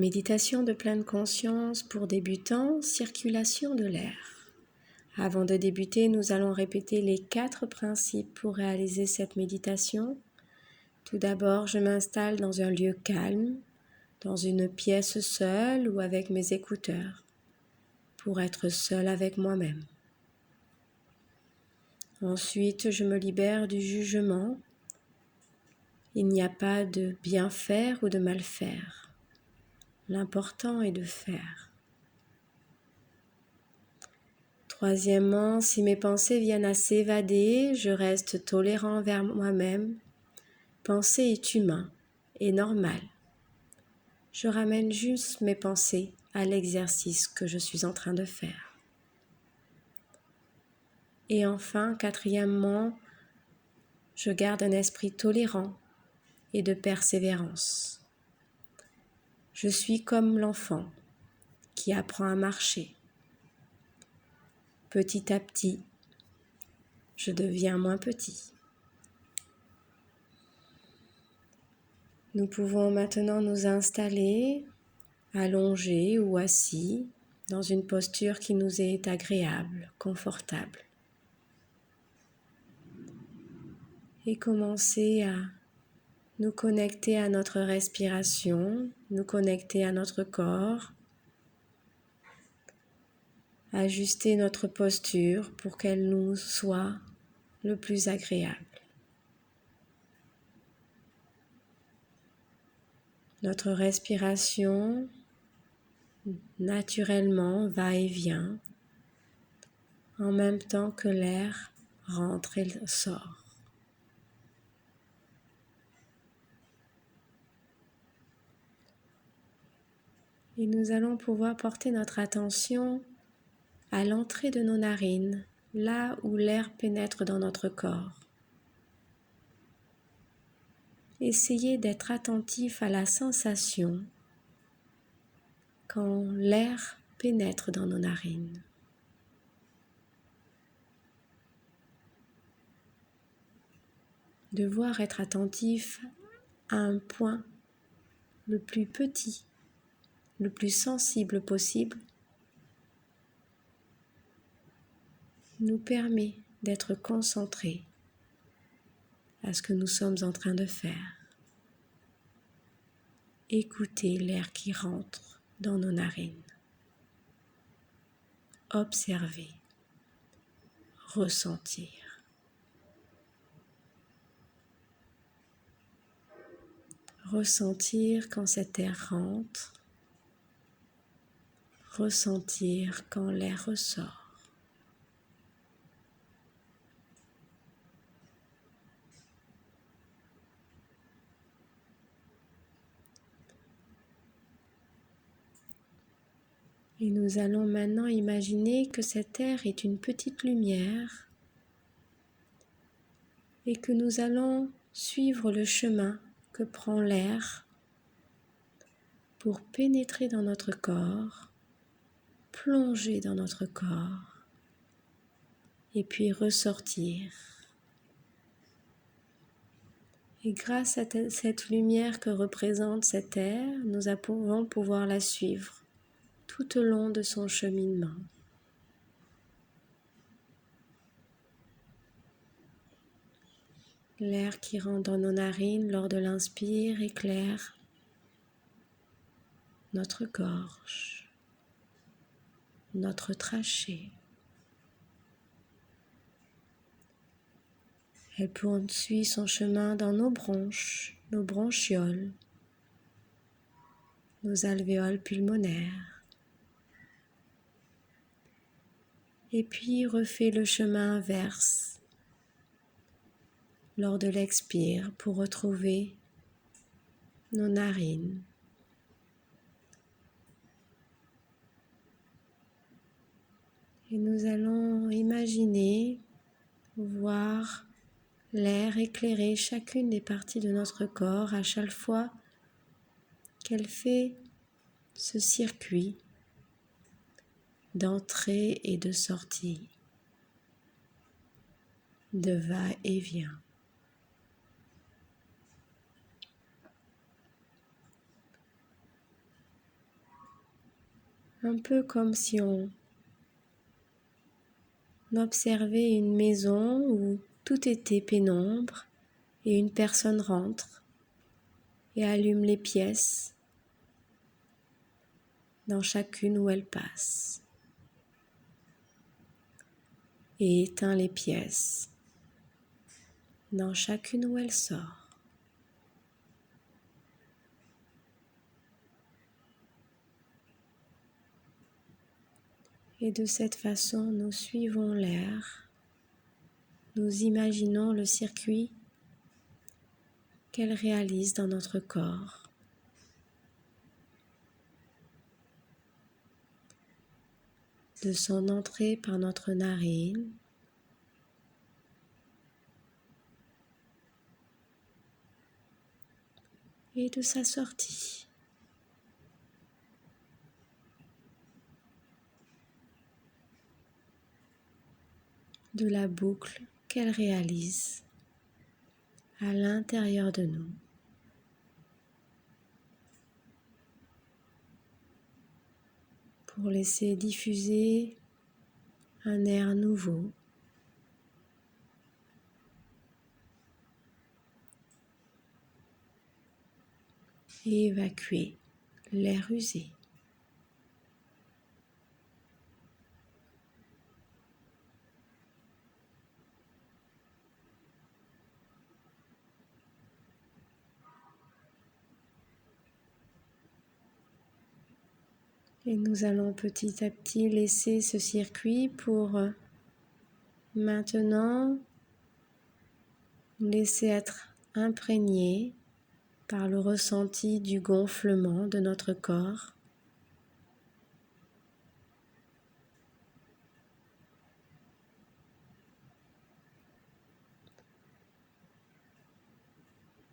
Méditation de pleine conscience pour débutants, circulation de l'air. Avant de débuter, nous allons répéter les 4 principes pour réaliser cette méditation. Tout d'abord, je m'installe dans un lieu calme, dans une pièce seule ou avec mes écouteurs, pour être seule avec moi-même. Ensuite, je me libère du jugement. Il n'y a pas de bien faire ou de mal faire. L'important est de faire. Troisièmement, si mes pensées viennent à s'évader, je reste tolérant envers moi-même. Penser est humain et normal. Je ramène juste mes pensées à l'exercice que je suis en train de faire. Et enfin, quatrièmement, je garde un esprit tolérant et de persévérance. Je suis comme l'enfant qui apprend à marcher. Petit à petit, je deviens moins petit. Nous pouvons maintenant nous installer, allongés ou assis, dans une posture qui nous est agréable, confortable. Et commencer à nous connecter à notre respiration, nous connecter à notre corps, ajuster notre posture pour qu'elle nous soit le plus agréable. Notre respiration, naturellement, va et vient, en même temps que l'air rentre et sort. Et nous allons pouvoir porter notre attention à l'entrée de nos narines, là où l'air pénètre dans notre corps. Essayez d'être attentif à la sensation quand l'air pénètre dans nos narines. Devoir être attentif à un point le plus petit, le plus sensible possible, nous permet d'être concentrés à ce que nous sommes en train de faire. Écoutez l'air qui rentre dans nos narines. Observez, ressentir. Ressentir quand cet air rentre, ressentir quand l'air ressort. Et nous allons maintenant imaginer que cet air est une petite lumière et que nous allons suivre le chemin que prend l'air pour pénétrer dans notre corps, plonger dans notre corps et puis ressortir. Et grâce à cette lumière que représente cet air, nous allons pouvoir la suivre tout au long de son cheminement. L'air qui rentre dans nos narines lors de l'inspire éclaire notre gorge, notre trachée. Elle poursuit son chemin dans nos bronches, nos bronchioles, nos alvéoles pulmonaires. Et puis refait le chemin inverse lors de l'expire pour retrouver nos narines. Et nous allons imaginer, voir l'air éclairer chacune des parties de notre corps à chaque fois qu'elle fait ce circuit d'entrée et de sortie, de va-et-vient. Un peu comme si on observait une maison où tout était pénombre et une personne rentre et allume les pièces dans chacune où elle passe et éteint les pièces dans chacune où elle sort. Et de cette façon, nous suivons l'air, nous imaginons le circuit qu'elle réalise dans notre corps. De son entrée par notre narine, et de sa sortie. De la boucle qu'elle réalise à l'intérieur de nous. Pour laisser diffuser un air nouveau et évacuer l'air usé. Et nous allons petit à petit laisser ce circuit pour maintenant nous laisser être imprégnés par le ressenti du gonflement de notre corps.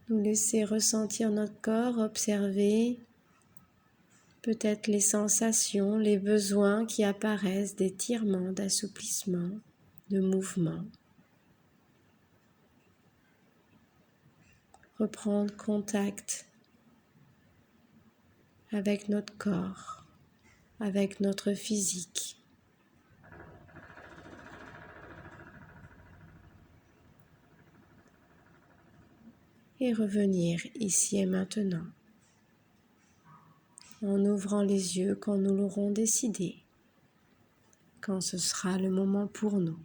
Nous laisser ressentir notre corps, observer peut-être les sensations, les besoins qui apparaissent d'étirement, d'assouplissement, de mouvement. Reprendre contact avec notre corps, avec notre physique. Et revenir ici et maintenant, en ouvrant les yeux quand nous l'aurons décidé, quand ce sera le moment pour nous.